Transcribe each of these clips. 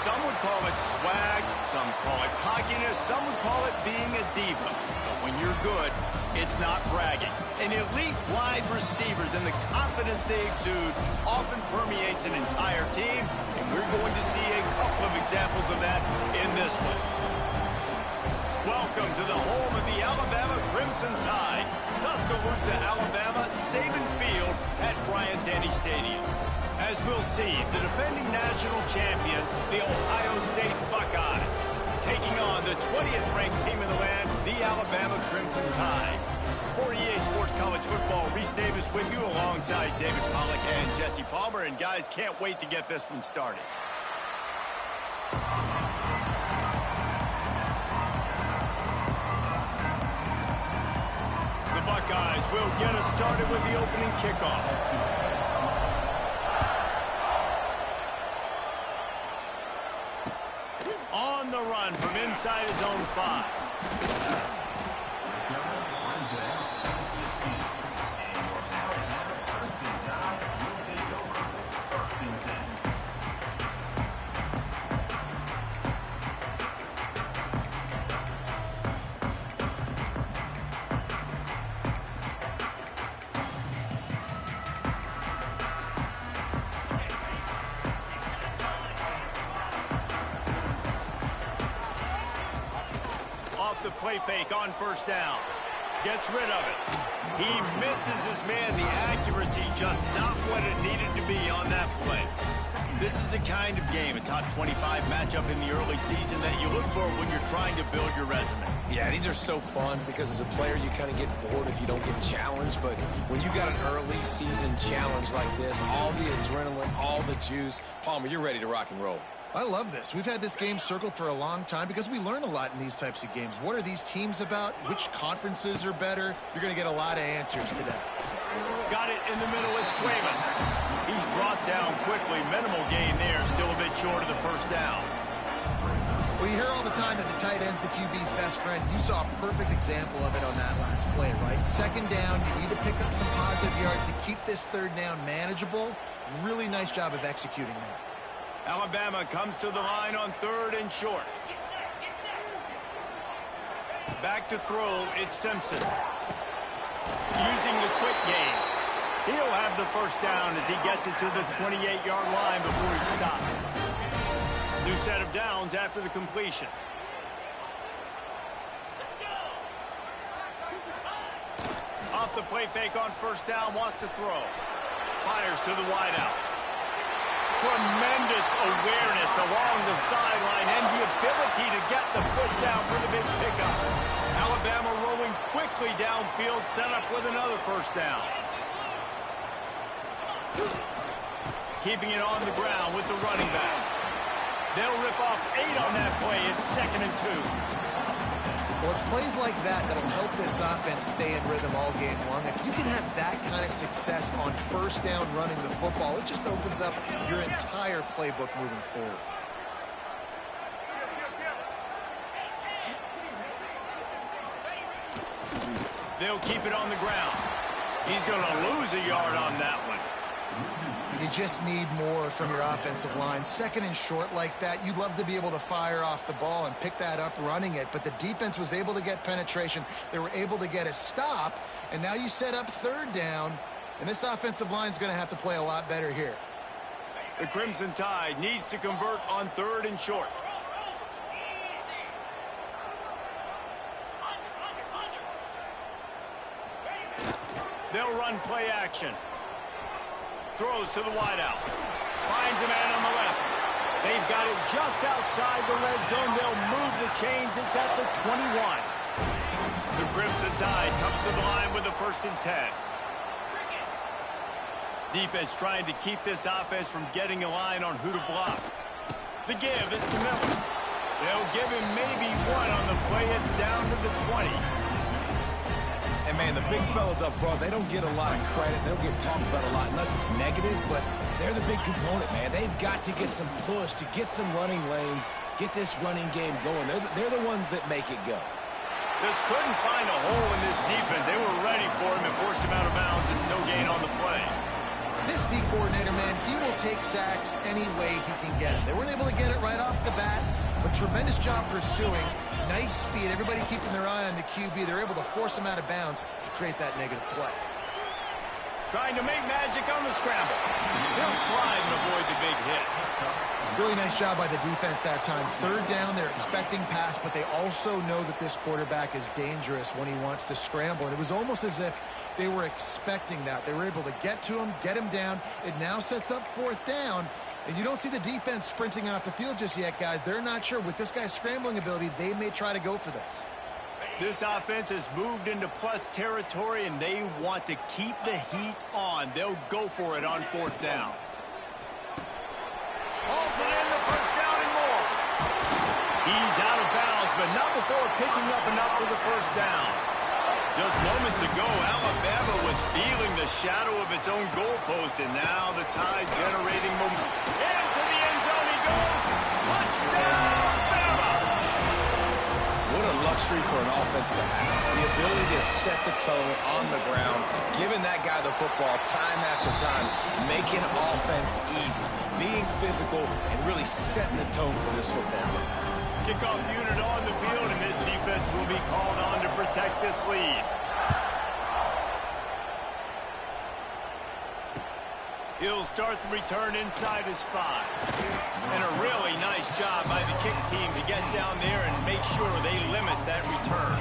Some would call it swag, some call it cockiness, some would call it being a diva. But when you're good, it's not bragging. And elite wide receivers and the confidence they exude often permeates an entire team, and we're going to see a couple of examples of that in this one. Welcome to the home of the Alabama Crimson Tide, Tuscaloosa, Alabama, Saban Field at Bryant-Denny Stadium. As we'll see, the defending national champions, the Ohio State Buckeyes, taking on the 20th ranked team in the land, the Alabama Crimson Tide. For EA Sports College Football, Reese Davis with you alongside David Pollack and Jesse Palmer. And guys, can't wait to get this one started. The Buckeyes will get us started with the opening kickoff. On the run from inside his own 5. The play fake on first down. Gets rid of it. He misses his man. The accuracy just not what it needed to be on that play. This is the kind of game, a top 25 matchup in the early season, that you look for when you're trying to build your resume. Yeah, these are so fun because as a player you kind of get bored if you don't get challenged, but when you got an early season challenge like this, all the adrenaline, all the juice, Palmer, you're ready to rock and roll. I love this. We've had this game circled for a long time because we learn a lot in these types of games. What are these teams about? Which conferences are better? You're going to get a lot of answers today. Got it in the middle. It's Craven. He's brought down quickly. Minimal gain there. Still a bit short of the first down. Well, you hear all the time that the tight end's the QB's best friend. You saw a perfect example of it on that last play, right? Second down, you need to pick up some positive yards to keep this third down manageable. Really nice job of executing that. Alabama comes to the line on 3rd and short. Back to throw, it's Simpson. Using the quick game. He'll have the first down as he gets it to the 28-yard line before he stopped. New set of downs after the completion. Off the play fake on first down, wants to throw. Fires to the wideout. Tremendous awareness along the sideline and the ability to get the foot down for the big pickup. Alabama rolling quickly downfield, set up with another first down. Keeping it on the ground with the running back. They'll rip off 8 on that play. It's 2nd and 2. Well, it's plays like that that'll help this offense stay in rhythm all game long. If you can have that kind of success on first down running the football, it just opens up your entire playbook moving forward. They'll keep it on the ground. He's going to lose a yard on that one. You just need more from your offensive line. 2nd and short like that, you'd love to be able to fire off the ball and pick that up running it, but the defense was able to get penetration. They were able to get a stop, and now you set up 3rd down, and this offensive line is going to have to play a lot better here. The Crimson Tide needs to convert on 3rd and short. They'll run play action. Throws to the wideout. Finds a man on the left. They've got it just outside the red zone. They'll move the chains. It's at the 21. The Crimson Tide comes to the line with a 1st and 10. Defense trying to keep this offense from getting a line on who to block. The give is to Miller. They'll give him maybe 1 on the play. It's down to the 20. And, man, the big fellas up front, they don't get a lot of credit. They don't get talked about a lot unless it's negative, but they're the big component, man. They've got to get some push, to get some running lanes, get this running game going. They're the ones that make it go. Just couldn't find a hole in this defense. They were ready for him and forced him out of bounds, and no gain on the play. This D coordinator, man, he will take sacks any way he can get them. They weren't able to get it right off the bat, but tremendous job pursuing. Nice speed. Everybody keeping their eye on the QB. They're able to force him out of bounds to create that negative play. Trying to make magic on the scramble. He'll slide and avoid the big hit. Really nice job by the defense that time. Third down, they're expecting pass, but they also know that this quarterback is dangerous when he wants to scramble. And it was almost as if they were expecting that. They were able to get to him, get him down. It now sets up fourth down. And you don't see the defense sprinting off the field just yet, guys. They're not sure. With this guy's scrambling ability, they may try to go for this. This offense has moved into plus territory, and they want to keep the heat on. They'll go for it on fourth down. Hauls it in the first down and more. He's out of bounds, but not before picking up enough for the first down. Just moments ago, Alabama was feeling the shadow of its own goalpost, and now the Tide generating momentum. Into the end zone he goes. Touchdown, Bama! What a luxury for an offense to have. The ability to set the tone on the ground, giving that guy the football time after time, making offense easy, being physical, and really setting the tone for this football game. Kickoff unit on the field, and this defense will be called on to protect this lead. He'll start the return inside his 5. And a really nice job by the kick team to get down there and make sure they limit that return.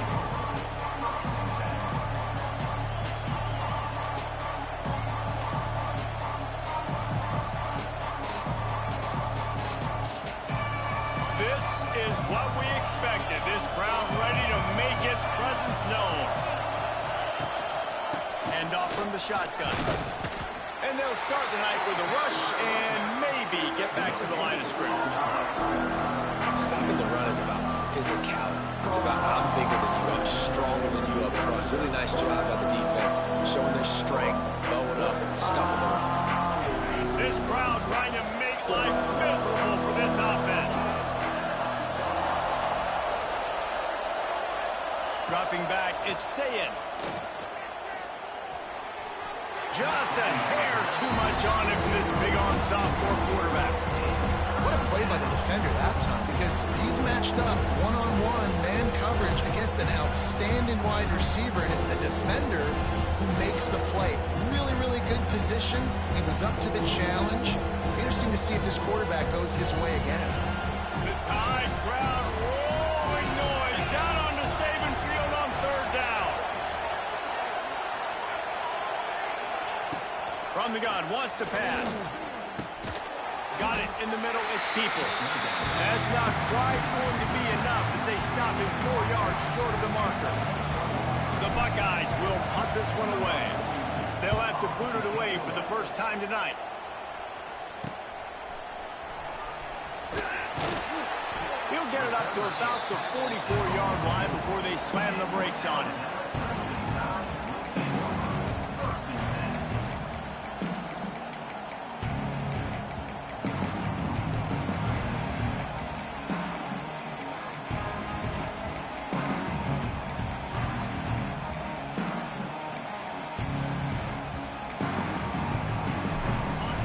This is what we expected. This crowd ready to make its presence known. Hand off from the shotgun. And they'll start the night with a rush and maybe get back to the line of scrimmage. Stopping the run is about physicality. It's about I'm bigger than you, I'm stronger than you up front. Really nice job by the defense, showing their strength, bowing up, stuffing the run. This crowd trying to make life miserable for this offense. Dropping back, it's Sayin. Just a hair too much on him from this big-arm sophomore quarterback. What a play by the defender that time, because he's matched up one-on-one man coverage against an outstanding wide receiver, and it's the defender who makes the play. Really, really good position. He was up to the challenge. Interesting to see if this quarterback goes his way again. The Tide crowd roaring noise down onto Saban Field on third down. From the gun, wants to pass. Got it in the middle, it's Peoples. That's not quite going to be enough as they stop him 4 yards short of the marker. The Buckeyes will punt this one away. They'll have to boot it away for the first time tonight. He'll get it up to about the 44-yard line before they slam the brakes on it.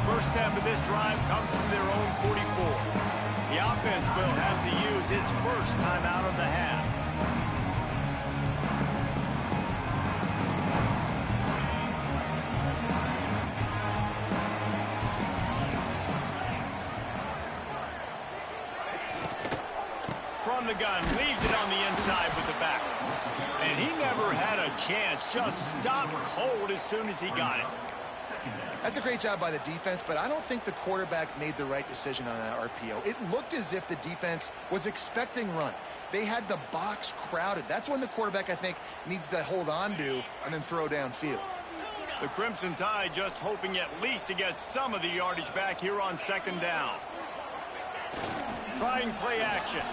First step of this drive comes from their own 44. The offense will have to use its first timeout of the half. From the gun, leaves it on the inside with the back. And he never had a chance, just stopped cold as soon as he got it. That's a great job by the defense, but I don't think the quarterback made the right decision on that RPO. It looked as if the defense was expecting run. They had the box crowded. That's when the quarterback, I think, needs to hold on to and then throw downfield. The Crimson Tide just hoping at least to get some of the yardage back here on second down. Trying play action.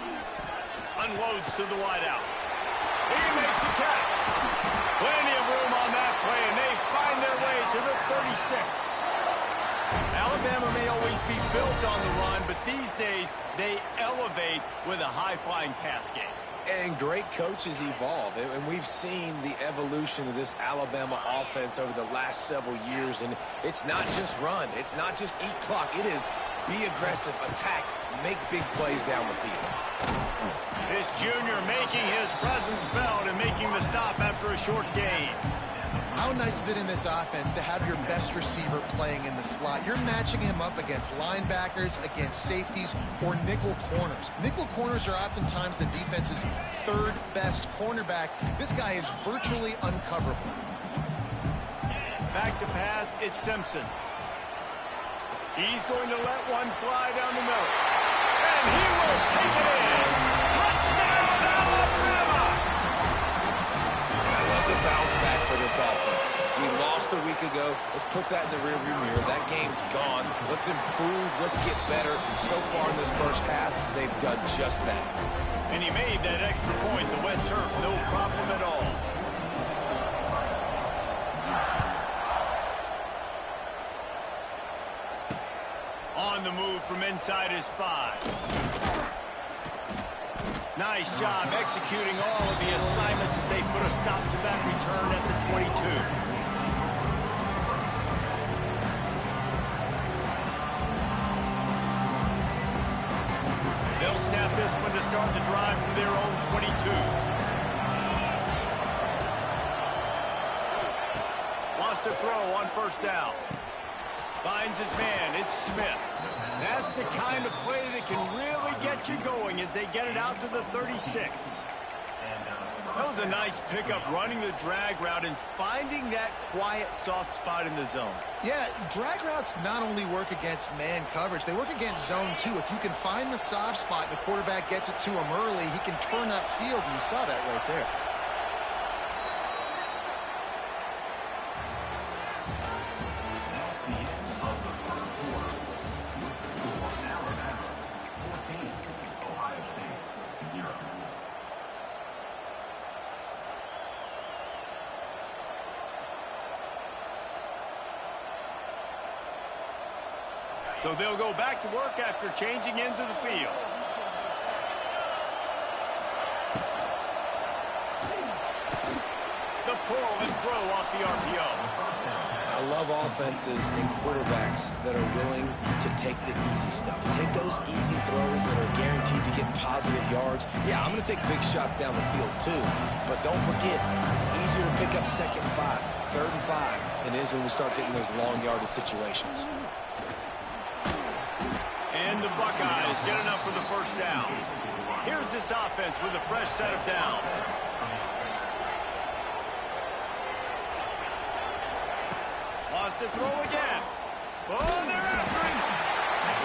Unloads to the wideout. He makes a catch. Plenty of room on that play, and they find their way to the 36. Alabama may always be built on the run, but these days they elevate with a high-flying pass game. And great coaches evolve, and we've seen the evolution of this Alabama offense over the last several years, and it's not just run, it's not just eat clock, it is be aggressive, attack, make big plays down the field. This junior making his presence felt and making the stop after a short gain. How nice is it in this offense to have your best receiver playing in the slot? You're matching him up against linebackers, against safeties, or nickel corners. Nickel corners are oftentimes the defense's third best cornerback. This guy is virtually uncoverable. Back to pass, it's Simpson. He's going to let one fly down the middle. And he will take it in. Touchdown, Alabama! I love the bounce back for this offense. We lost a week ago. Let's put that in the rearview mirror. That game's gone. Let's improve. Let's get better. So far in this first half, they've done just that. And he made that extra point. The wet turf, no problem at all. On the move from inside his 5. Nice job executing all of the assignments as they put a stop to that return at the 22. They'll snap this one to start the drive from their own 22. Lost a throw on first down. Finds his man. It's Smith. That's the kind of play that can really get you going as they get it out to the 36. That was a nice pickup, running the drag route and finding that quiet, soft spot in the zone. Yeah, drag routes not only work against man coverage, they work against zone too. If you can find the soft spot, the quarterback gets it to him early, he can turn upfield, and you saw that right there. So they'll go back to work after changing into the field. The pull and throw off the RPO. I love offenses and quarterbacks that are willing to take the easy stuff. Take those easy throws that are guaranteed to get positive yards. Yeah, I'm going to take big shots down the field too. But don't forget, it's easier to pick up 2nd and 5, 3rd and 5 than it is when we start getting those long yardage situations. And the Buckeyes get enough for the first down. Here's this offense with a fresh set of downs. Lost to throw again. Oh, they're after him.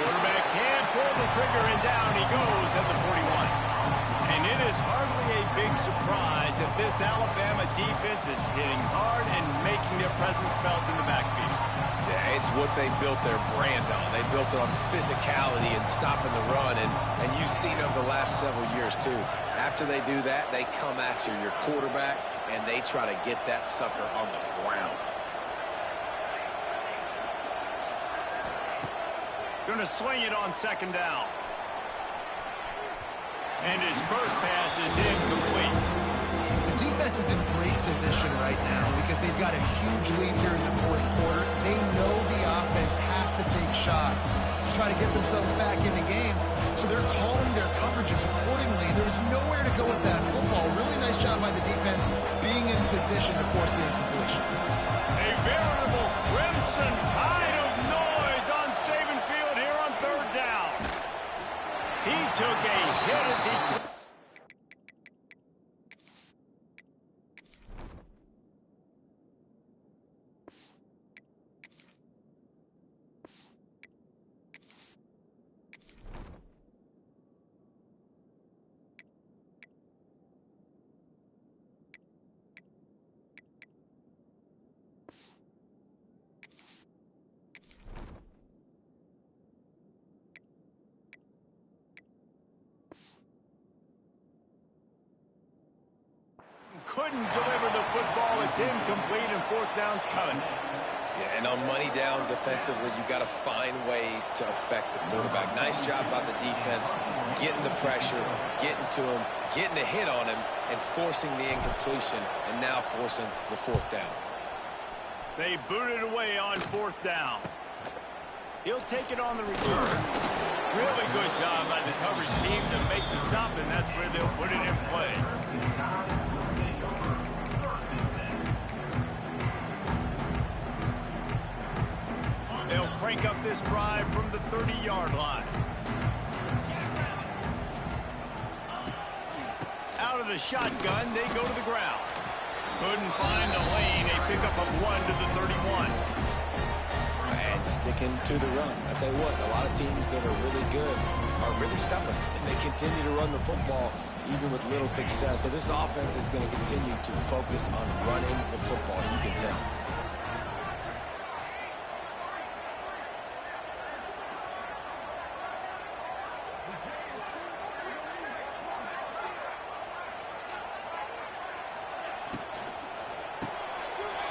Quarterback can't pull the trigger, and down he goes at the 41. And it is hardly a big surprise that this Alabama defense is hitting hard and making their presence felt in the backfield. Yeah, it's what they built their brand on. They built it on physicality and stopping the run, and you've seen over the last several years, too. After they do that, they come after your quarterback, and they try to get that sucker on the ground. Going to swing it on 2nd down. And his first pass is incomplete. The defense is in great position right now because they've got a huge lead here in the 4th quarter. They know the offense has to take shots to try to get themselves back in the game. So they're calling their coverages accordingly. There's nowhere to go with that football. Really nice job by the defense being in position to force the incompletion. A veritable crimson tide of noise on Saban Field here on 3rd down. He took a hit as he... couldn't deliver the football. It's incomplete, and 4th down's coming. Yeah, and on money down defensively, you got to find ways to affect the quarterback. Nice job by the defense, getting the pressure, getting to him, getting a hit on him, and forcing the incompletion, and now forcing the fourth down. They booted away on fourth down. He'll take it on the return. Really good job by the coverage team to make the stop, and that's where they'll put it in play. They'll crank up this drive from the 30-yard line. Out of the shotgun, they go to the ground. Couldn't find a lane. A pickup of 1 to the 31. And sticking to the run. I tell you what, a lot of teams that are really good are really stubborn, and they continue to run the football even with little success. So this offense is going to continue to focus on running the football. You can tell.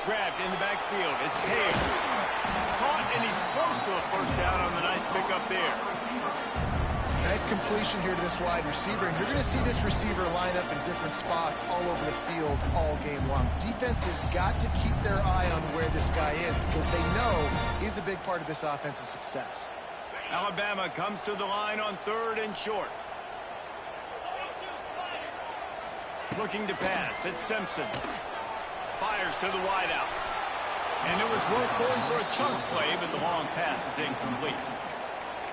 Grabbed in the backfield. It's Hale. Caught, and he's close to a first down on the nice pickup there. Nice completion here to this wide receiver, and you're going to see this receiver line up in different spots all over the field all game long. Defense has got to keep their eye on where this guy is because they know he's a big part of this offense's success. Alabama comes to the line on 3rd and short. Looking to pass. It's Simpson. Fires to the wideout. And it was worth going for a chunk play, but the long pass is incomplete.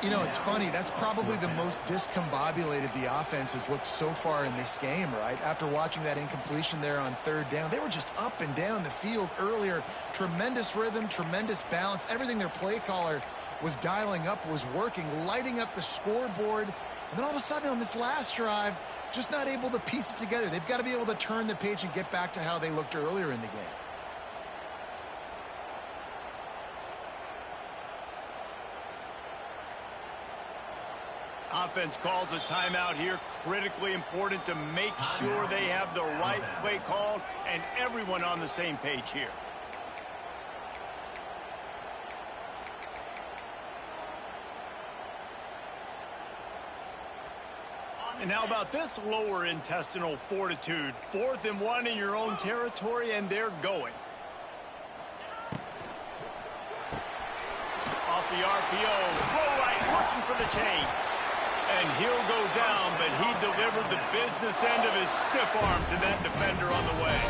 You know, it's funny. That's probably the most discombobulated the offense has looked so far in this game, right? After watching that incompletion there on 3rd down, they were just up and down the field earlier. Tremendous rhythm, tremendous balance. Everything their play caller was dialing up was working, lighting up the scoreboard. And then all of a sudden on this last drive, just not able to piece it together. They've got to be able to turn the page and get back to how they looked earlier in the game. Offense calls a timeout here. Critically important to make sure they have the right play called and everyone on the same page here. And how about this lower intestinal fortitude? 4th and 1 in your own territory, and they're going. Off the RPO, throw right, looking for the chains. And he'll go down, but he delivered the business end of his stiff arm to that defender on the way.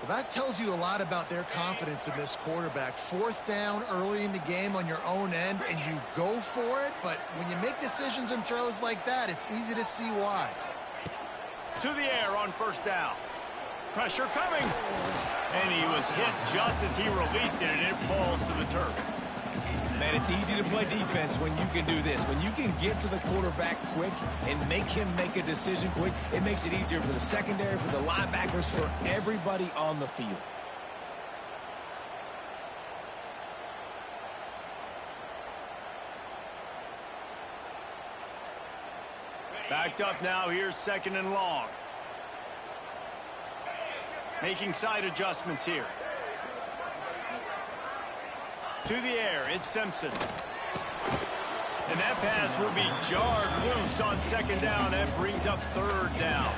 Well, that tells you a lot about their confidence in this quarterback. 4th down early in the game on your own end, and you go for it. But when you make decisions and throws like that, it's easy to see why. To the air on 1st down. Pressure coming. And he was hit just as he released it, and it falls to the turf. Man, it's easy to play defense when you can do this. When you can get to the quarterback quick and make him make a decision quick, it makes it easier for the secondary, for the linebackers, for everybody on the field. Backed up now. Here's 2nd and long. Making side adjustments here. To the air, it's Simpson. And that pass will be jarred loose on 2nd down. That brings up 3rd down.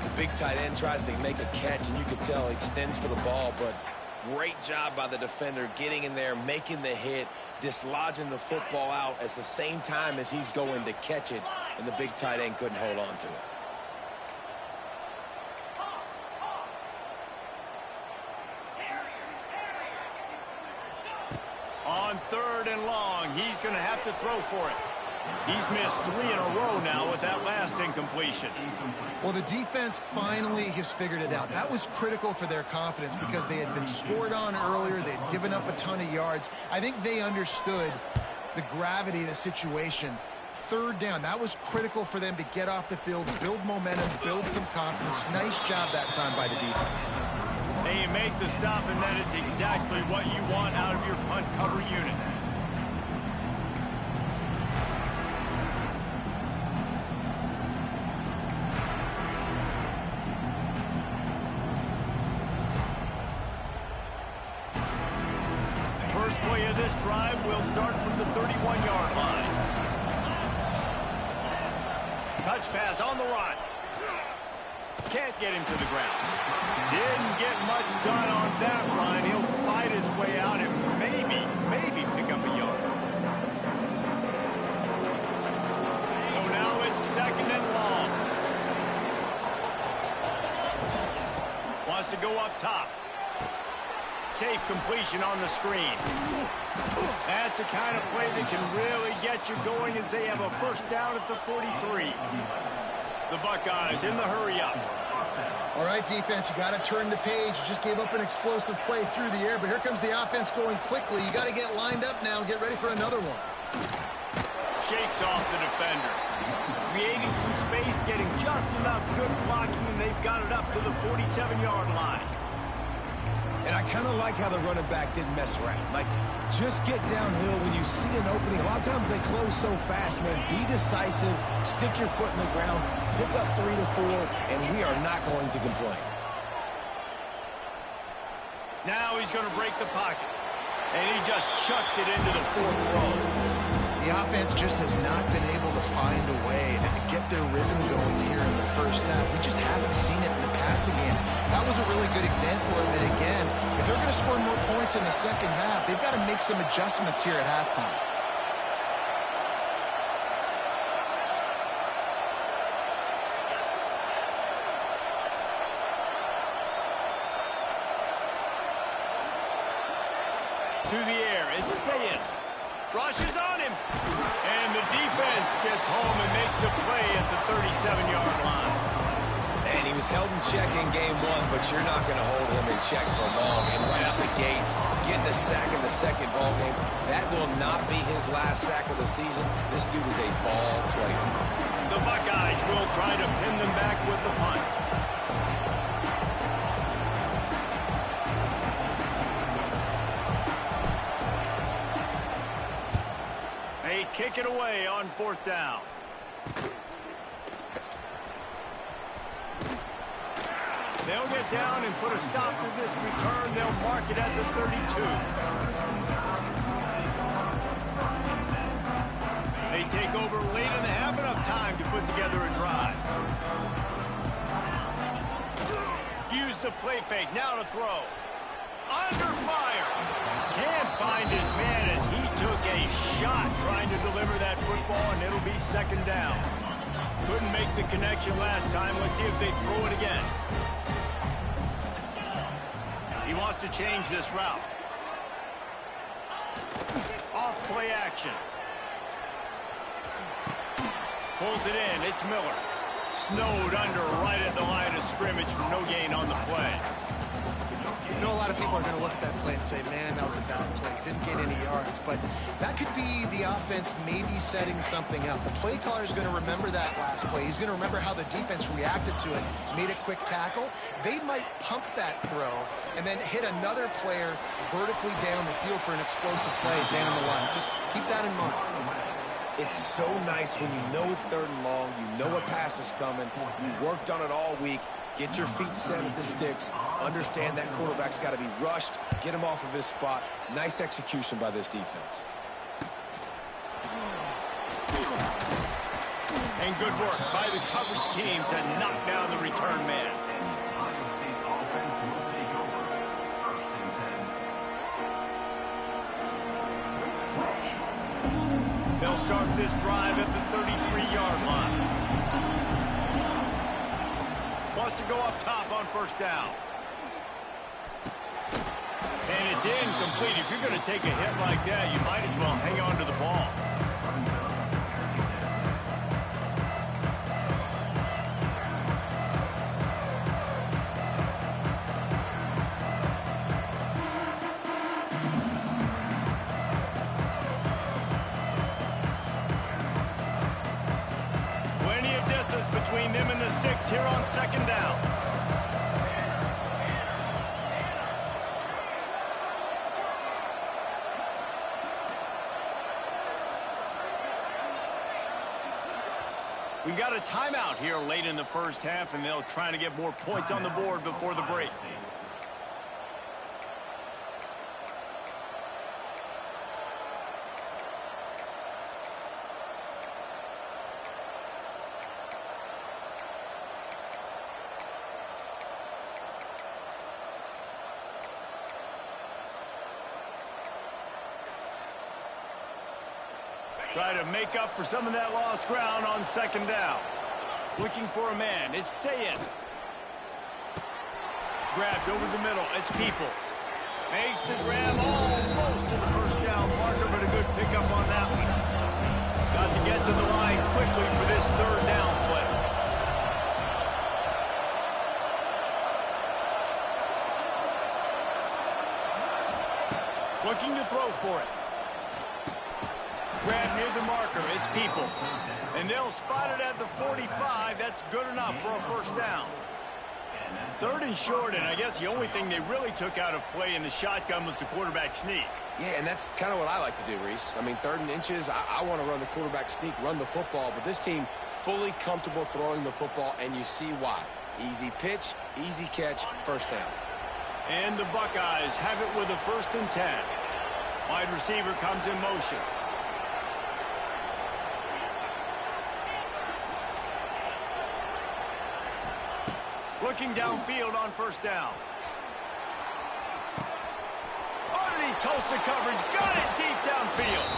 The big tight end tries to make a catch, and you can tell he extends for the ball, but great job by the defender getting in there, making the hit, dislodging the football out at the same time as he's going to catch it, and the big tight end couldn't hold on to it. On 3rd and long, he's going to have to throw for it. He's missed 3 in a row now with that last incompletion. Well, the defense finally has figured it out. That was critical for their confidence because they had been scored on earlier. They had given up a ton of yards. I think they understood the gravity of the situation. 3rd down, that was critical for them to get off the field, build momentum, build some confidence. Nice job that time by the defense. They make the stop, and that is exactly what you want out of your punt cover unit. you this drive will start from the 31-yard line. Touch pass on the run. Can't get him to the ground. Didn't get much done on that run. He'll fight his way out and maybe pick up a yard. So now it's second and long. Wants to go up top. Safe completion on the screen. That's the kind of play that can really get you going as they have a first down at the 43. The Buckeyes in the hurry-up. All right, defense, you got to turn the page. You just gave up an explosive play through the air, but here comes the offense going quickly. You got to get lined up now and get ready for another one. Shakes off the defender. Creating some space, getting just enough good blocking, and they've got it up to the 47-yard line. And I kind of like how the running back didn't mess around. Like, just get downhill when you see an opening. A lot of times they close so fast, man. Be decisive, stick your foot in the ground, pick up 3 to 4, and we are not going to complain. Now he's going to break the pocket, and he just chucks it into the fourth row. The offense just has not been able to find a way to get their rhythm going here in the first half. We just haven't seen it in the passing game. That was a really good example of it again. If they're going to score more points in the second half, they've got to make some adjustments here at halftime. To the air, it's Sayin. Rushes on him. And the defense gets home and makes a play at the 37-yard line. And he was held in check in game 1, but you're not going to hold him in check for long. And right out the gates, getting a sack in the second ball game, that will not be his last sack of the season. This dude is a ball player. The Buckeyes will try to pin them back with the punt. They kick it away on fourth down. They'll get down and put a stop to this return. They'll mark it at the 32. They take over late and have enough time to put together a drive. Use the play fake. Now to throw. Under fire. Can't find his man as he took a shot trying to deliver that football, and it'll be second down. Couldn't make the connection last time. Let's see if they throw it again. He wants to change this route. Off play action. Pulls it in. It's Miller. Snowed under right at the line of scrimmage for no gain on the play. You know, a lot of people are going to look at that play and say, man, that was a bad play. Didn't get any yards. But that could be the offense maybe setting something up. The play caller is going to remember that last play. He's going to remember how the defense reacted to it, made a quick tackle. They might pump that throw and then hit another player vertically down the field for an explosive play down the line. Just keep that in mind. It's so nice when you know it's third and long, you know a pass is coming, you worked on it all week, get your feet set at the sticks, understand that quarterback's got to be rushed, get him off of his spot. Nice execution by this defense. And good work by the coverage team to knock down the return man. They'll start this drive at the 33-yard line. Wants to go up top on first down. And it's incomplete. If you're going to take a hit like that, you might as well hang on to the ball. Between them and the sticks here on second down. We got a timeout here late in the first half, and they'll try to get more points on the board before the break. Try to make up for some of that lost ground on second down. Looking for a man. It's Sayin. Grabbed over the middle. It's Peoples. Makes the grab almost to the first down marker, but a good pickup on that one. Got to get to the line quickly for this third down play. Looking to throw for it. Grab near the marker. It's Peoples. And they'll spot it at the 45. That's good enough for a first down. Third and short, and I guess the only thing they really took out of play in the shotgun was the quarterback sneak. Yeah, and that's kind of what I like to do, Reese. I mean, third and inches, I want to run the quarterback sneak, run the football, but this team fully comfortable throwing the football, and you see why. Easy pitch, easy catch, first down. And the Buckeyes have it with a 1st and 10. Wide receiver comes in motion. Looking downfield on first down. Underneath toasted coverage, got it deep downfield.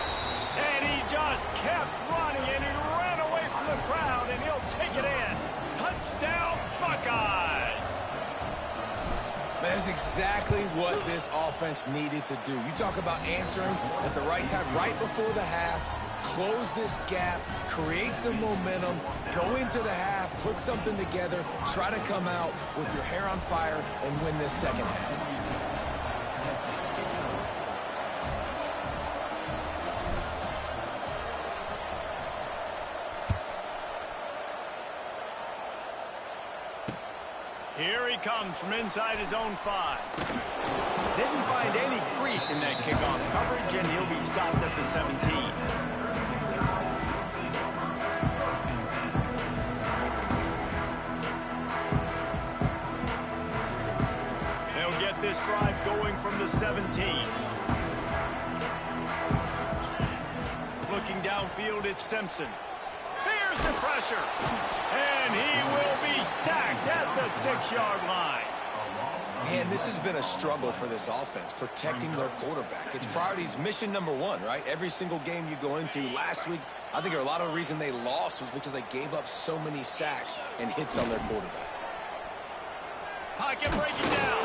And he just kept running, and he ran away from the crowd, and he'll take it in. Touchdown, Buckeyes! That's exactly what this offense needed to do. You talk about answering at the right time, right before the half, close this gap, create some momentum, go into the half, put something together, try to come out with your hair on fire and win this second half. Here he comes from inside his own 5. Didn't find any crease in that kickoff coverage, and he'll be stopped at the 17. They'll get this drive going from the 17. Looking downfield, it's Simpson. Here's the pressure. And he will be sacked at the 6-yard line. Man, this has been a struggle for this offense, protecting their quarterback. It's priorities, mission number 1, right? Every single game you go into. Last week, I think a lot of the reason they lost was because they gave up so many sacks and hits on their quarterback. Pocket breaking down.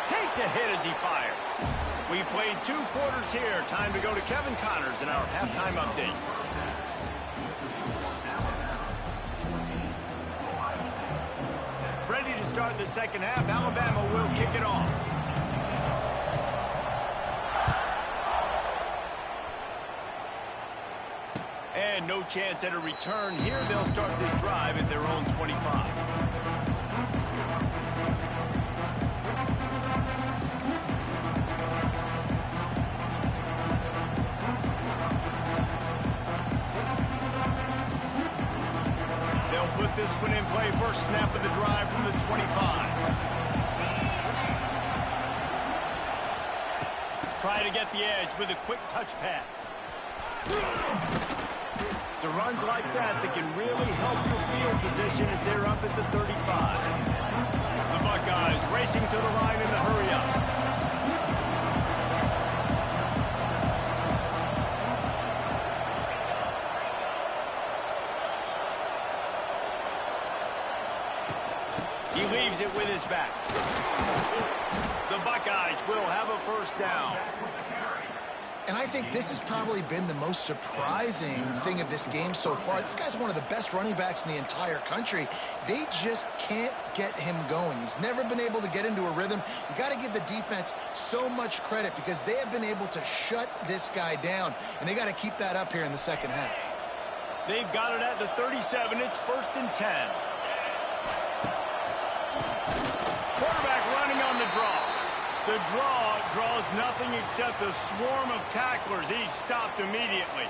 Takes a hit as he fires. We've played 2 quarters here. Time to go to Kevin Connors in our halftime update. Ready to start the second half. Alabama will kick it off. And no chance at a return here. They'll start this drive at their own 25. Put this one in play. First snap of the drive from the 25. Try to get the edge with a quick touch pass. So runs like that can really help your field position as they're up at the 35. The Buckeyes racing to the line in the hurry up. He leaves it with his back. The Buckeyes will have a first down. And I think this has probably been the most surprising thing of this game so far. This guy's one of the best running backs in the entire country. They just can't get him going. He's never been able to get into a rhythm. You got to give the defense so much credit because they have been able to shut this guy down, and they got to keep that up here in the second half. They've got it at the 37. It's 1st and 10. Quarterback running on the draw. The draw draws nothing except a swarm of tacklers. He's stopped immediately.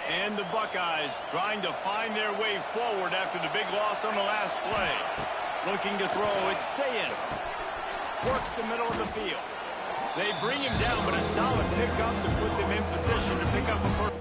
And the Buckeyes trying to find their way forward after the big loss on the last play. Looking to throw, it's Sayin. Works the middle of the field. They bring him down, but a solid pickup to put them in position to pick up a first.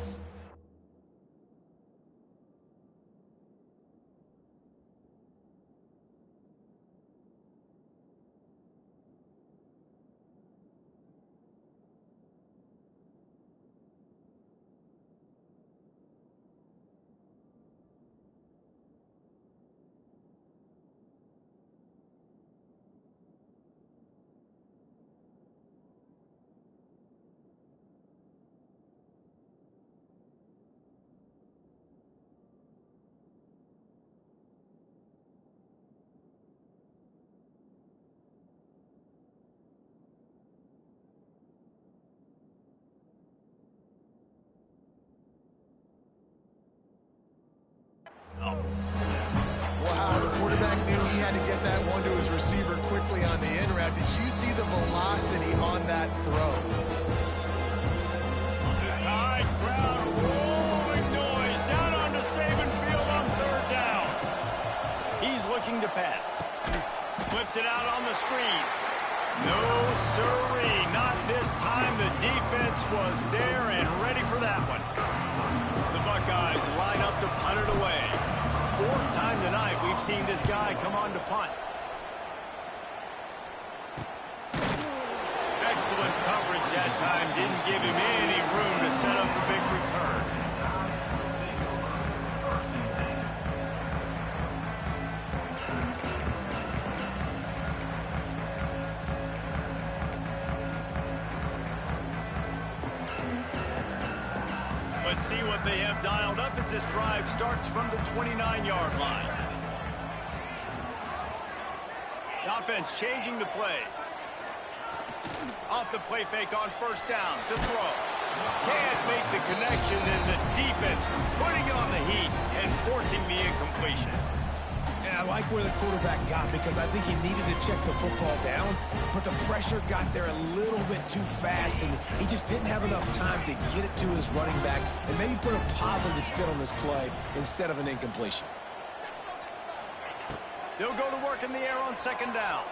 Wow, the quarterback knew he had to get that one to his receiver quickly on the in route. Did you see the velocity on that throw? The Tide crowd rolling noise down onto Saban Field on third down. He's looking to pass. Flips it out on the screen. No sirree, not this time. The defense was there and ready for that one. The Buckeyes line up to punt it away. Fourth time tonight we've seen this guy come on to punt. Excellent coverage that time. Didn't give him any room to set up a big return. Let's see what they have dialed up as this drive starts from the 29-yard line. The offense changing the play. Off the play fake on first down to throw. Can't make the connection, and the defense putting on the heat and forcing the incompletion. And I like where the quarterback got because I think he needed to check the football down, but the pressure got there a little bit too fast, and he just didn't have enough time to get it to his running back and maybe put a positive spin on this play instead of an incompletion. They'll go to work in the air on second down.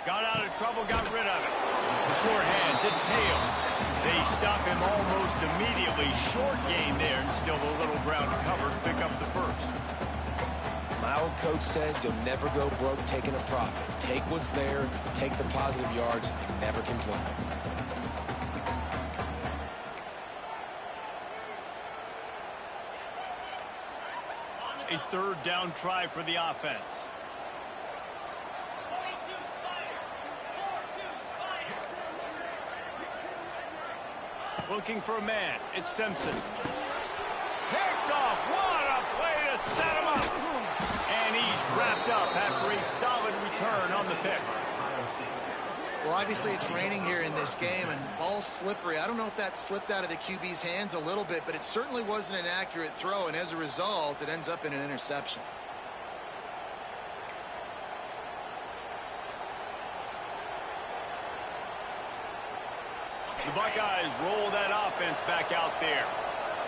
Got out of trouble, got rid of it. Short hands, it's Hale. They stop him almost immediately. Short gain there, and still a little ground to cover to pick up the first. My old coach said you'll never go broke taking a profit. Take what's there, take the positive yards, and never complain. A third down try for the offense. Looking for a man. It's Simpson. Picked off. What a play to set him up. And he's wrapped up after a solid return on the pick. Well, obviously it's raining here in this game, and ball's slippery. I don't know if that slipped out of the QB's hands a little bit, but it certainly wasn't an accurate throw, and as a result, it ends up in an interception. The Buckeyes roll that offense back out there.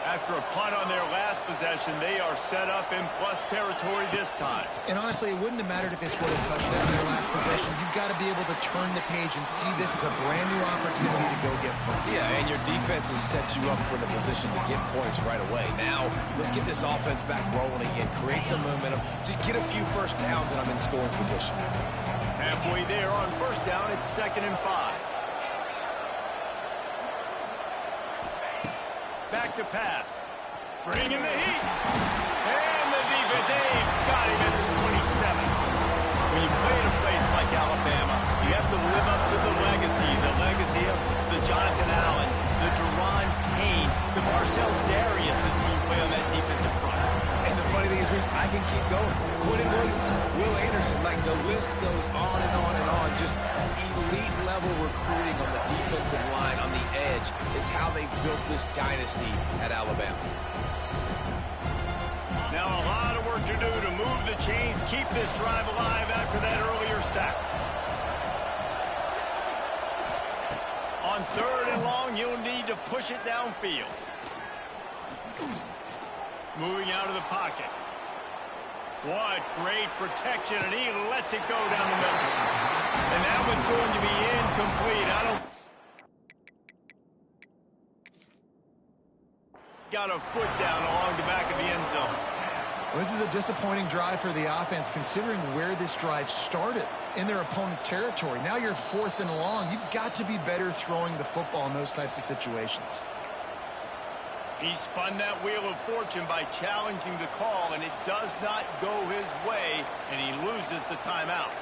After a punt on their last possession, they are set up in plus territory this time. And honestly, it wouldn't have mattered if they scored a touchdown in their last possession. You've got to be able to turn the page and see this as a brand new opportunity to go get points. Yeah, and your defense has set you up for the position to get points right away. Now, let's get this offense back rolling again. Create some momentum. Just get a few first downs, and I'm in scoring position. Halfway there on first down, it's 2nd and 5. Back to pass. Bringing the heat. And the defense, they've got him at the 27. When you play at a place like Alabama, you have to live up to the legacy of the Jonathan Allens, the Deron Haynes, the Marcel Darius is when you play on that defensive front. And the funny thing is, Reese, I can keep going. Quentin Williams, Will Anderson, like the list goes on and on and on. Just elite level recruiting on the defensive line, on the edge, is how they built this dynasty at Alabama. Now a lot of work to do to move the chains, keep this drive alive after that earlier sack. On 3rd and long, you'll need to push it downfield. Moving out of the pocket. What great protection, and he lets it go down the middle. And that one's going to be incomplete. Got a foot down along the back of the end zone. Well, this is a disappointing drive for the offense, considering where this drive started, in their opponent territory. Now you're 4th and long. You've got to be better throwing the football in those types of situations. He spun that wheel of fortune by challenging the call, and it does not go his way, and he loses the timeout.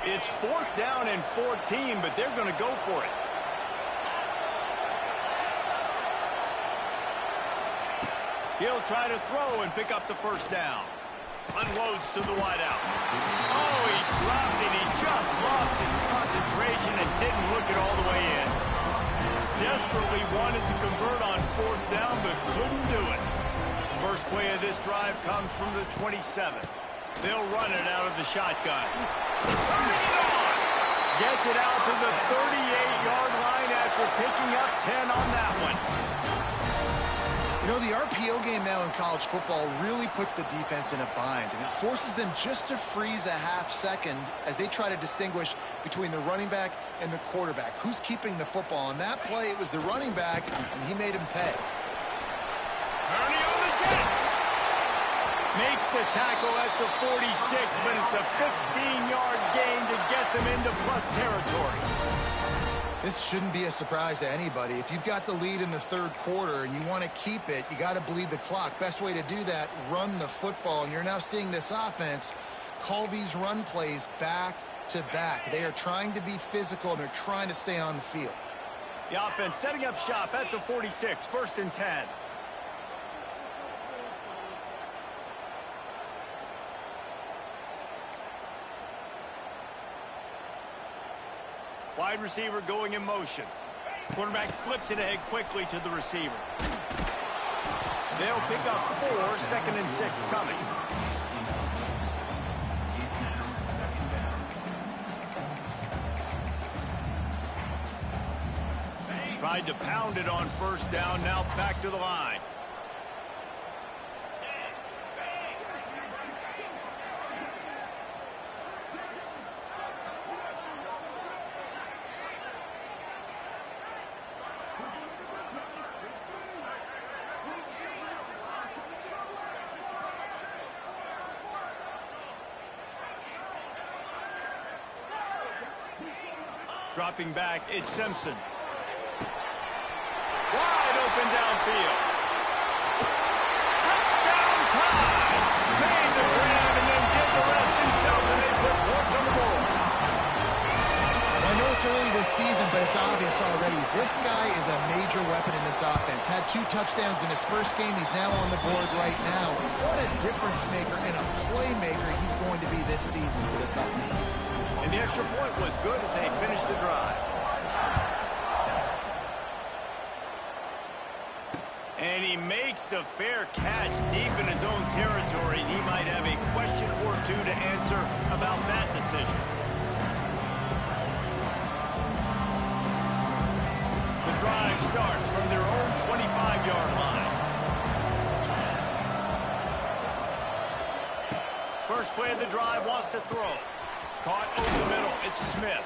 It's 4th down and 14, but they're going to go for it. He'll try to throw and pick up the first down. Unloads to the wideout. Oh, he dropped it. He just lost his concentration and didn't look it all the way in. Desperately wanted to convert on 4th down, but couldn't do it. First play of this drive comes from the 27. They'll run it out of the shotgun. Turning it on. Gets it out to the 38-yard line after picking up 10 on that one. You know, the RPO game now in college football really puts the defense in a bind, and it forces them just to freeze a half second as they try to distinguish between the running back and the quarterback. Who's keeping the football? On that play, it was the running back, and he made him pay. Ernie on the Jets. Makes the tackle at the 46, but it's a 15-yard gain to get them into plus territory. This shouldn't be a surprise to anybody. If you've got the lead in the 3rd quarter and you want to keep it, you got to bleed the clock. Best way to do that, run the football. And you're now seeing this offense call these run plays back to back. They are trying to be physical, and they're trying to stay on the field. The offense setting up shop at the 46, 1st and 10. Wide receiver going in motion. Quarterback flips it ahead quickly to the receiver. They'll pick up 4, 2nd and 6 coming. Tried to pound it on 1st down, now back to the line. Dropping back, it's Simpson. Wide open downfield. Touchdown time! Made the grab and then did the rest himself, and they put points on the board. Well, I know it's early this season, but it's obvious already. This guy is a major weapon in this offense. Had 2 touchdowns in his first game. He's now on the board right now. What a difference maker and a playmaker he's going to be this season for this offense. And the extra point was good as they finished the drive. And he makes the fair catch deep in his own territory. He might have a question or two to answer about that decision. The drive starts from their own 25-yard line. First play of the drive, wants to throw. Caught over the middle. It's Smith.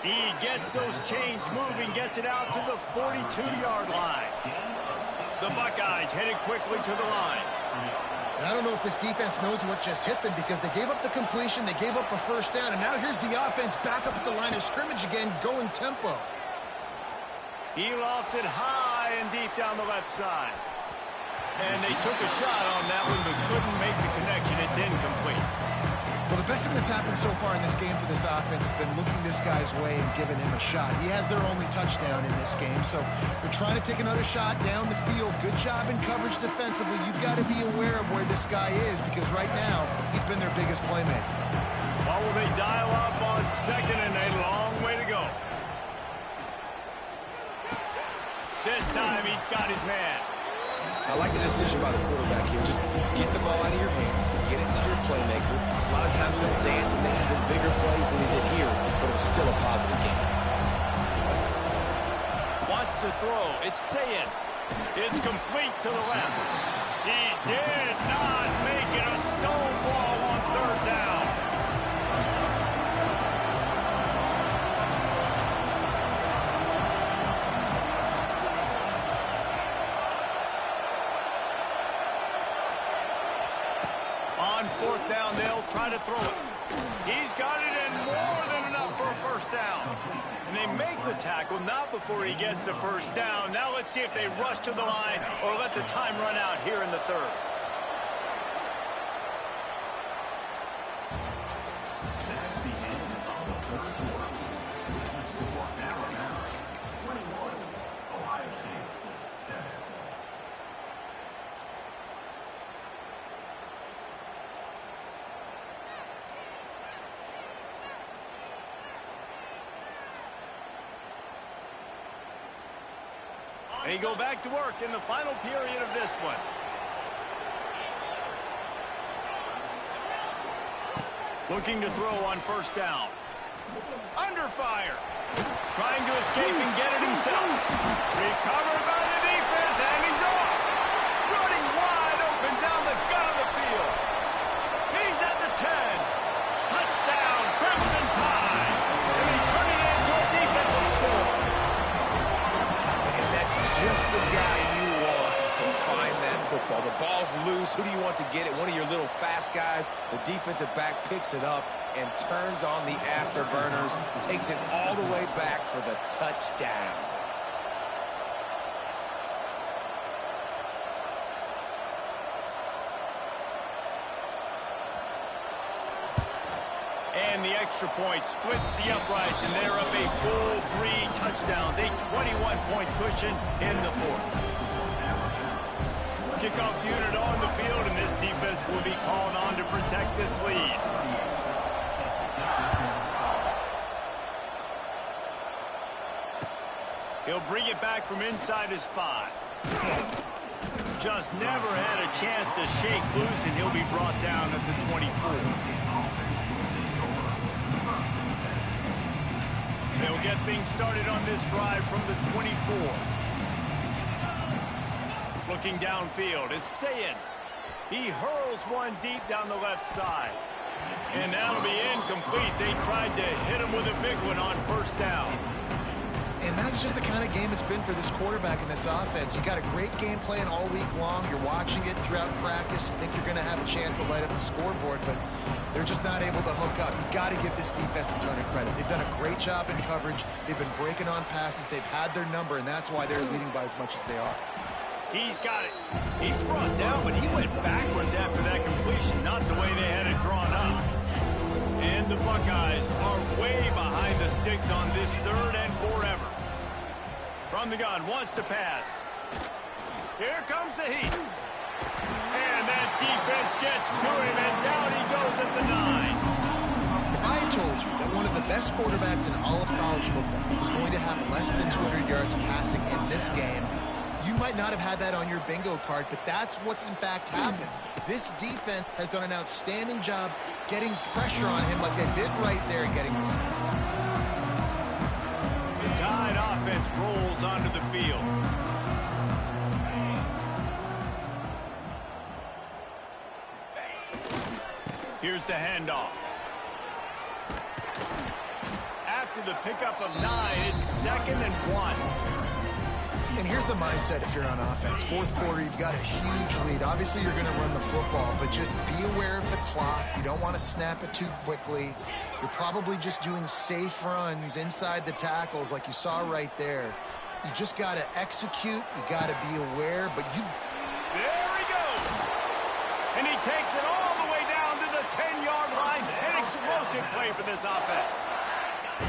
He gets those chains moving, gets it out to the 42-yard line. The Buckeyes headed quickly to the line. And I don't know if this defense knows what just hit them, because they gave up the completion, they gave up a 1st down, and now here's the offense back up at the line of scrimmage again, going tempo. He lofted high and deep down the left side. And they took a shot on that one, but couldn't make the connection. It's incomplete. Well, the best thing that's happened so far in this game for this offense has been looking this guy's way and giving him a shot. He has their only touchdown in this game, so they're trying to take another shot down the field. Good job in coverage defensively. You've got to be aware of where this guy is, because right now he's been their biggest playmaker. Well, will they dial up on 2nd and a long way to go? This time he's got his man. I like the decision by the quarterback here. Just get the ball out of your hands, get it to your playmaker. A lot of times they'll dance and make even bigger plays than they did here, but it was still a positive game. Wants to throw. It's Sayin. It's complete to the left. He did not make it a stone wall on third down. On fourth down, they'll try to throw it. He's got it and more than enough for a first down. And they make the tackle not before he gets the first down. Now let's see if they rush to the line or let the time run out here in the third. That's the end of the third quarter. The score Alabama 21, Ohio State 7. They go back to work in the final period of this one. Looking to throw on first down. Under fire. Trying to escape and get it himself. Recovered by the defense, and he's off. Running wide open down the gut of the field. He's at the 10. Touchdown, Crimson Tide. And they turn it into a defensive score. Just the guy you want to find that football. The ball's loose. Who do you want to get it? One of your little fast guys. The defensive back picks it up and turns on the afterburners. Takes it all the way back for the touchdown. And the extra point splits the uprights, and they're up a full 3 touchdowns, a 21-point cushion in the fourth. Kickoff unit on the field, and this defense will be called on to protect this lead. He'll bring it back from inside his 5. Just never had a chance to shake loose, and he'll be brought down at the 24. They'll get things started on this drive from the 24. Looking downfield, it's Sayin. He hurls one deep down the left side. And that'll be incomplete. They tried to hit him with a big one on first down. And that's just the kind of game it's been for this quarterback in this offense. You got a great game plan all week long. You're watching it throughout practice. You think you're going to have a chance to light up the scoreboard, but they're just not able to hook up. You got to give this defense a ton of credit. They've done a great job in coverage. They've been breaking on passes. They've had their number, and that's why they're leading by as much as they are. He's got it. He's brought down, but he went backwards after that completion, not the way they had it drawn up. And the Buckeyes are way behind the sticks on this third and forever. From the gun, wants to pass. Here comes the heat. And that defense gets to him, and down he goes at the 9. If I had told you that one of the best quarterbacks in all of college football was going to have less than 200 yards passing in this game, you might not have had that on your bingo card, but that's what's in fact happened. This defense has done an outstanding job getting pressure on him like they did right there and getting the sack. The Tide offense rolls onto the field. Here's the handoff. After the pickup of 9, it's 2nd and 1. And here's the mindset if you're on offense. Fourth quarter, you've got a huge lead. Obviously, you're going to run the football, but just be aware of the clock. You don't want to snap it too quickly. You're probably just doing safe runs inside the tackles like you saw right there. You just got to execute. You got to be aware, but you've... There he goes. And he takes it all the way down to the 10-yard line. An explosive play for this offense.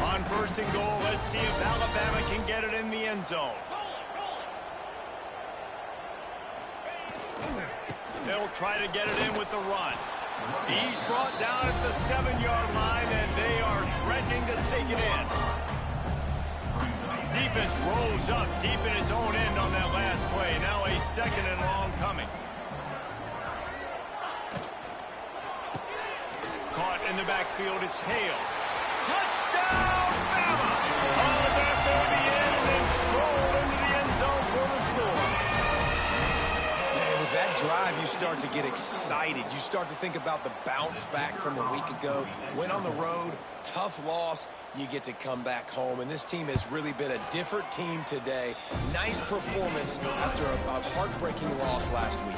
On 1st and goal, let's see if Alabama can get it in the end zone. They'll try to get it in with the run. He's brought down at the 7-yard line, and they are threatening to take it in. Defense rolls up deep in its own end on that last play. Now a 2nd and long coming. Caught in the backfield, it's Hale. Touchdown, Bama! All that baby in and then stroll into the end zone for the score. start to get excited. You start to think about the bounce back from a week ago. Went on the road, tough loss. You get to come back home, and this team has really been a different team today. Nice performance after a heartbreaking loss last week.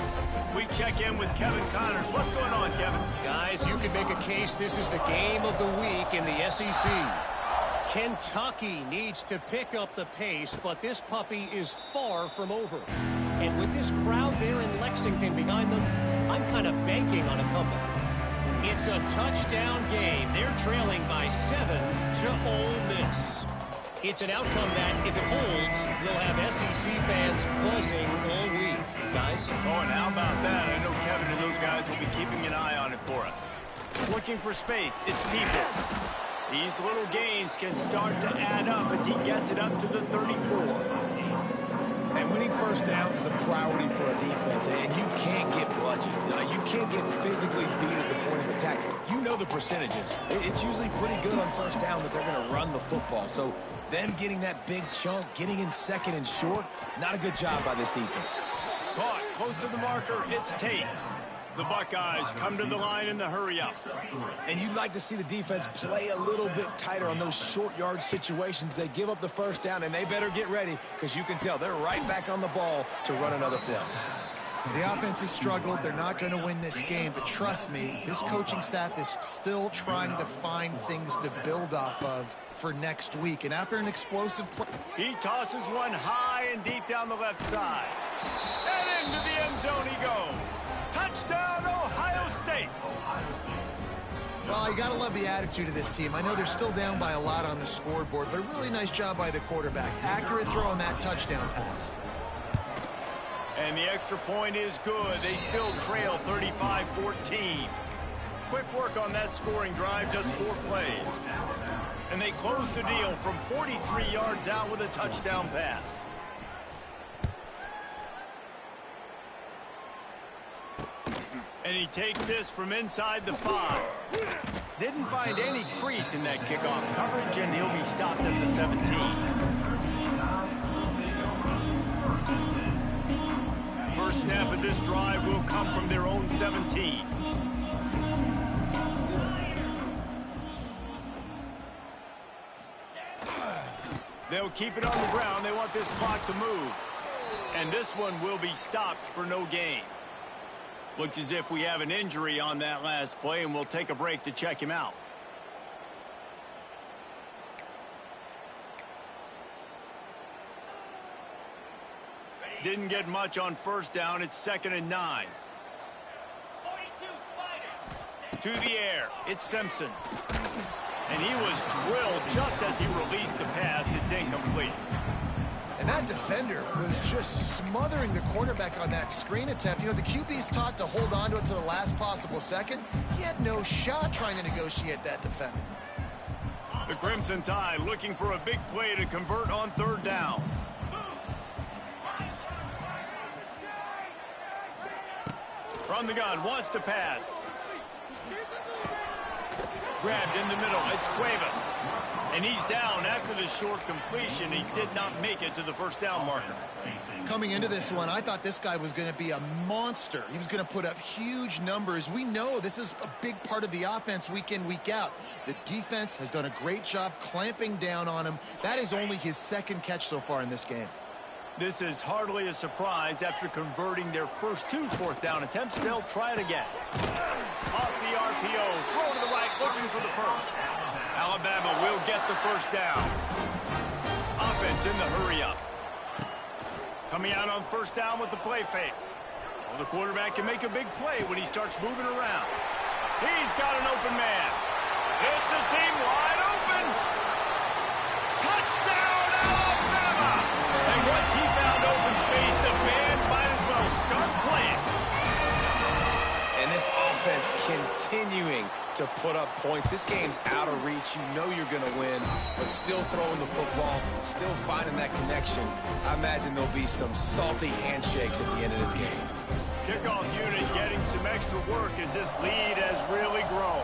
We check in with Kevin Connors. What's going on, Kevin? Guys, you can make a case this is the game of the week in the SEC. Kentucky needs to pick up the pace, but this puppy is far from over. And with this crowd there in Lexington behind them, I'm kind of banking on a comeback. It's a touchdown game. They're trailing by 7 to Ole Miss. It's an outcome that, if it holds, will have SEC fans buzzing all week. Guys? Oh, and how about that? I know Kevin and those guys will be keeping an eye on it for us. Looking for space. It's Peoples. These little gains can start to add up as he gets it up to the 34. And winning first downs is a priority for a defense, and you can't get bludgeoned. You can't get physically beat at the point of attack. You know the percentages. It's usually pretty good on first down that they're going to run the football. So them getting that big chunk, getting in second and short, not a good job by this defense. Caught close to the marker. It's Tate. The Buckeyes come to the line in the hurry-up. And you'd like to see the defense play a little bit tighter on those short yard situations. They give up the first down, and they better get ready because you can tell they're right back on the ball to run another play. The offense has struggled. They're not going to win this game, but trust me, this coaching staff is still trying to find things to build off of for next week. And after an explosive play, he tosses one high and deep down the left side. And into the end zone he goes. Touchdown, Ohio State. Well, you got to love the attitude of this team. I know they're still down by a lot on the scoreboard, but a really nice job by the quarterback. Accurate throw on that touchdown pass. And the extra point is good. They still trail 35-14. Quick work on that scoring drive, just 4 plays. And they close the deal from 43 yards out with a touchdown pass. And he takes this from inside the 5. Didn't find any crease in that kickoff coverage, and he'll be stopped at the 17. First snap of this drive will come from their own 17. They'll keep it on the ground. They want this clock to move. And this one will be stopped for no gain. Looks as if we have an injury on that last play, and we'll take a break to check him out. Didn't get much on first down. It's 2nd and 9. To the air. It's Simpson. And he was drilled just as he released the pass. It's incomplete. And that defender was just smothering the quarterback on that screen attempt. You know, the QB's taught to hold on to it to the last possible second. He had no shot trying to negotiate that defender. The Crimson Tide looking for a big play to convert on 3rd down. From the gun, wants to pass. Grabbed in the middle, it's Cuevas. And he's down after the short completion. He did not make it to the first down marker. Coming into this one, I thought this guy was going to be a monster. He was going to put up huge numbers. We know this is a big part of the offense week in, week out. The defense has done a great job clamping down on him. That is only his 2nd catch so far in this game. This is hardly a surprise. After converting their first 2 fourth down attempts, they'll try it again. Off the RPO, throw to the right, looking for the first. Alabama will get the first down. Offense in the hurry-up. Coming out on first down with the play fake. Well, the quarterback can make a big play when he starts moving around. He's got an open man. It's a seam wide open. Touchdown, Alabama! And once he found open space, the band might as well start playing. And this offense continuing to put up points. This game's out of reach. You know you're going to win, but still throwing the football, still finding that connection. I imagine there'll be some salty handshakes at the end of this game. Kickoff unit getting some extra work as this lead has really grown.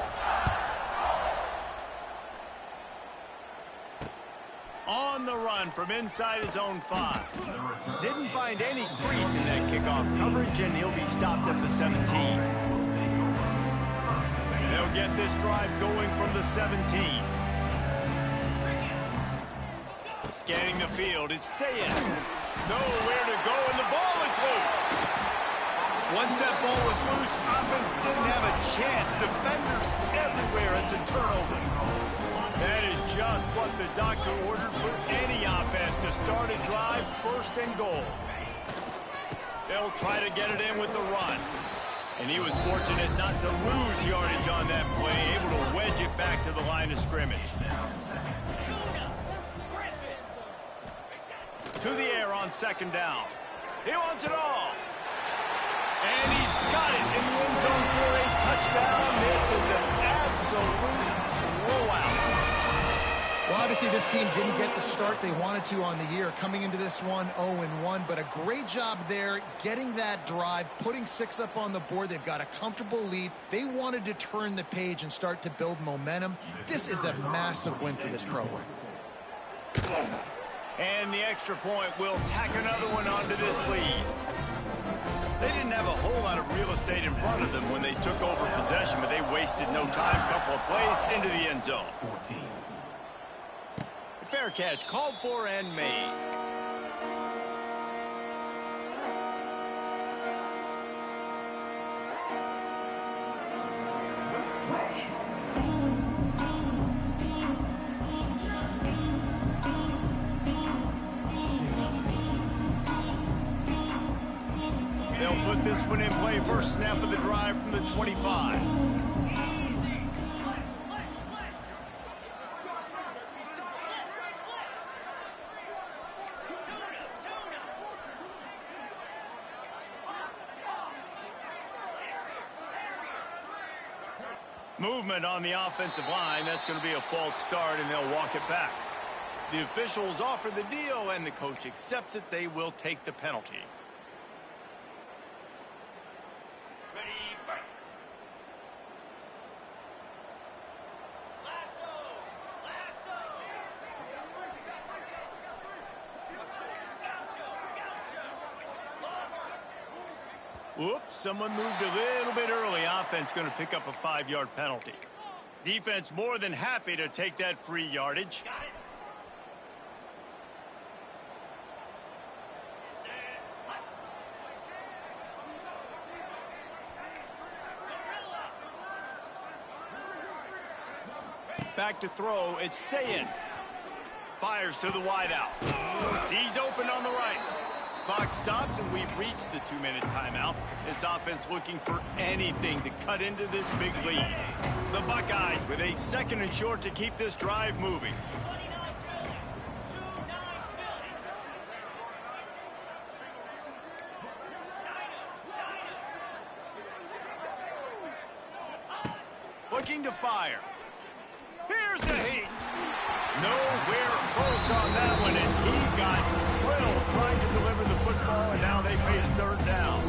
On the run from inside his own 5. Didn't find any crease in that kickoff coverage, and he'll be stopped at the 17. They'll get this drive going from the 17. Scanning the field, it's Saying. Nowhere to go, and the ball is loose. Once that ball was loose, offense didn't have a chance. Defenders everywhere. It's a turnover. That is just what the doctor ordered for any offense to start a drive first and goal. They'll try to get it in with the run. And he was fortunate not to lose yardage on that play, able to wedge it back to the line of scrimmage. To the air on second down. He wants it all. And he's got it in the end zone for a touchdown. This is an absolute blowout. Well, obviously, this team didn't get the start they wanted to on the year. Coming into this one 0-1, but a great job there getting that drive, putting 6 up on the board. They've got a comfortable lead. They wanted to turn the page and start to build momentum. This is a massive win for this program. And the extra point will tack another one onto this lead. They didn't have a whole lot of real estate in front of them when they took over possession, but they wasted no time. Couple of plays into the end zone. Fair catch called for and made. They'll put this one in play. First snap of the drive from the 25. Movement on the offensive line. That's going to be a false start, and they'll walk it back. The officials offer the deal, and the coach accepts it. They will take the penalty. Whoops, someone moved a little bit early. Offense going to pick up a 5-yard penalty. Defense more than happy to take that free yardage. Back to throw, it's Saying. Fires to the wideout. He's open on the right. Clock stops, and we've reached the 2-minute timeout. This offense looking for anything to cut into this big lead. The Buckeyes with a 2nd and short to keep this drive moving. Looking to fire. Here's the heat. Nowhere close on that one as he got drilled trying to deliver the football, and now they face 3rd down.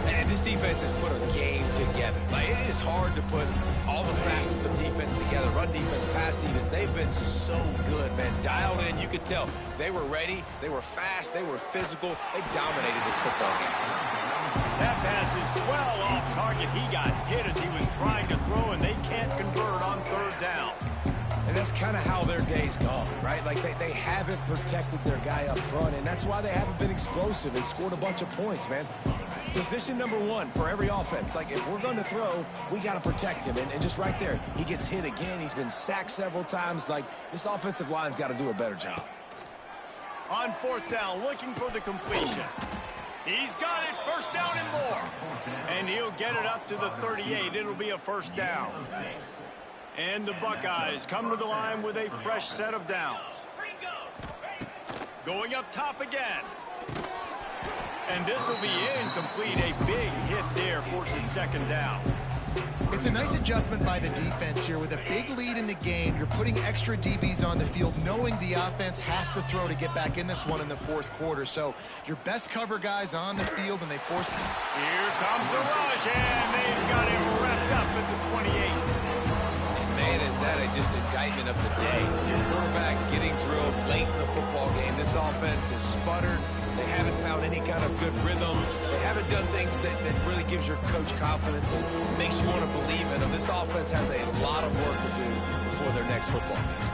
And this defense has put a game together. Like, it is hard to put all the facets of defense together. Run defense, pass defense. They've been so good, man. Dialed in, you could tell. They were ready. They were fast. They were physical. They dominated this football game. That pass is well off target. He got hit as he was trying to throw, and they can't convert on 3rd down. And that's kind of how their day's gone, right? Like, they haven't protected their guy up front, and that's why they haven't been explosive and scored a bunch of points, man. Position number 1 for every offense. Like, if we're going to throw, we got to protect him. And just right there, he gets hit again. He's been sacked several times. Like, this offensive line's got to do a better job. On 4th down, looking for the completion. He's got it. 1st down and more. And he'll get it up to the 38. It'll be a 1st down. And the Buckeyes come to the line with a fresh set of downs. Going up top again. And this will be incomplete. A big hit there forces 2nd down. It's a nice adjustment by the defense here. With a big lead in the game, you're putting extra DBs on the field, knowing the offense has to throw to get back in this one in the 4th quarter. So your best cover guys on the field, and they force... Here comes the rush, and they've got him wrapped up at the 28. Man, is that just indictment of the day. Your quarterback getting drilled late in the football game. This offense has sputtered. They haven't found any kind of good rhythm. They haven't done things that really gives your coach confidence and makes you want to believe in them. This offense has a lot of work to do before their next football game.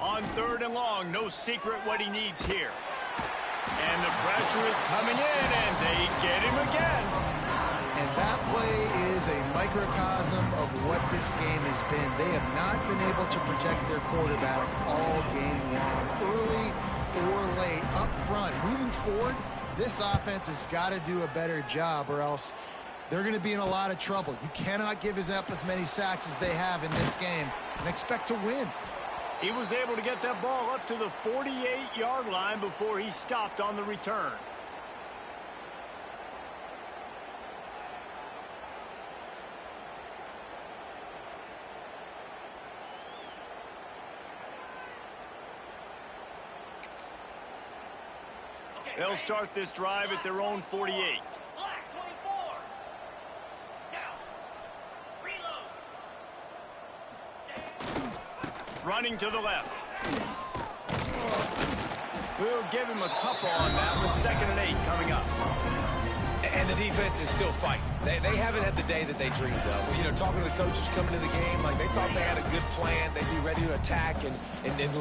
On 3rd and long, no secret what he needs here. And the pressure is coming in, and they get him again. And that play is a microcosm of what this game has been. They have not been able to protect their quarterback all game long, early or late, up front. Moving forward, this offense has got to do a better job, or else they're going to be in a lot of trouble. You cannot give up as many sacks as they have in this game and expect to win. He was able to get that ball up to the 48-yard line before he stopped on the return. They'll start this drive at their own 48. Black 24. Down. Reload. Running to the left. We'll give him a couple on that one. 2nd and 8 coming up. And the defense is still fighting. They haven't had the day that they dreamed of. You know, talking to the coaches coming to the game, like they thought they had a good plan. They'd be ready to attack and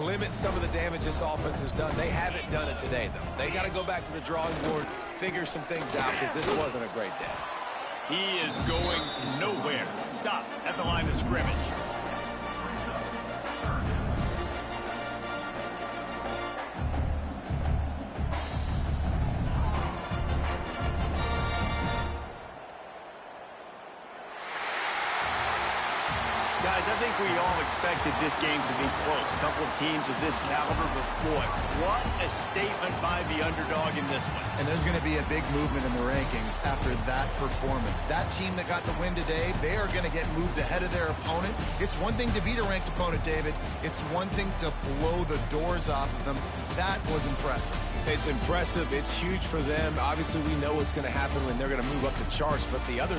limit some of the damage this offense has done. They haven't done it today, though. They got to go back to the drawing board, figure some things out, because this wasn't a great day. He is going nowhere. Stop at the line of scrimmage. Guys, I think we all expected this game to be close. A couple of teams of this caliber, but boy, what a statement by the underdog in this one. And there's going to be a big movement in the rankings after that performance. That team that got the win today, they are going to get moved ahead of their opponent. It's one thing to beat a ranked opponent, David. It's one thing to blow the doors off of them. That was impressive. It's impressive. It's huge for them. Obviously, we know what's going to happen when they're going to move up the charts, but the other